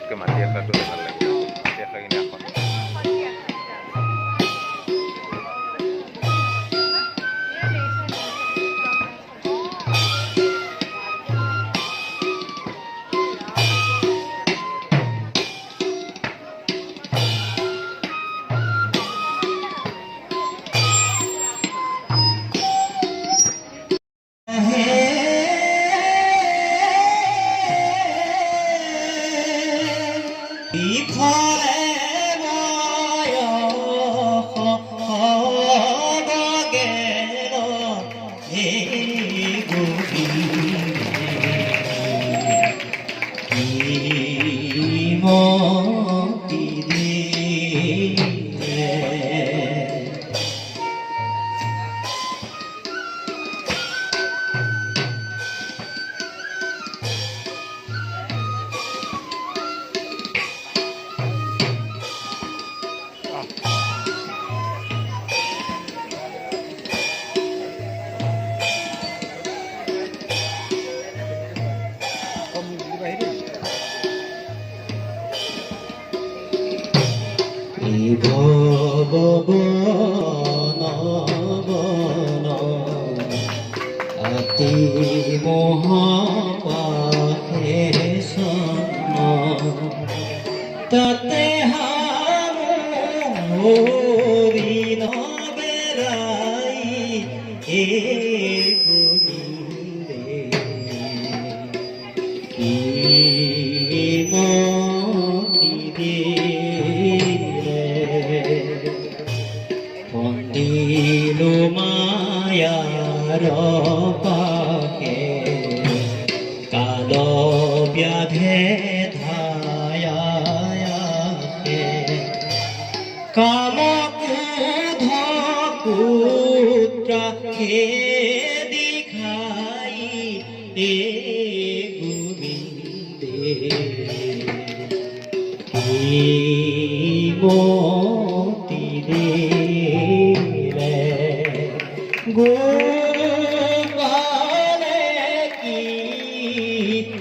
বিশেষকৈ মাটি আখৰাটো ভাল লাগে মাটি আখৰা কিন্তু আসন অতি মহাপাহে তাতে হৰি নবেৰাই এ গোবিন্দে কি মতি বন্দিলো মায়ার পাখে কাল ব্যাধে ধায়াকে কাম ক্রোধ পুত্র খেদি খাই এ গোবিন্দে কি মতি রে গোপালে কি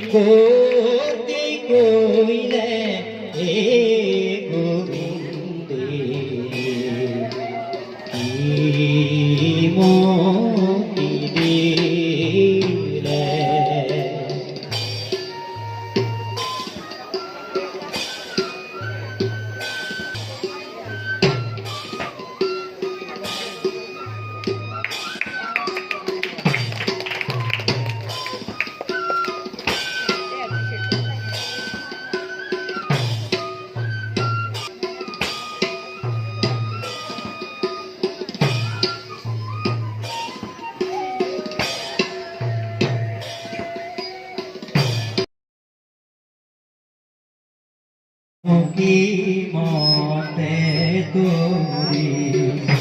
গতি কইলে হে গোবিন্দে কি মতি দিলে কি মতে তোরি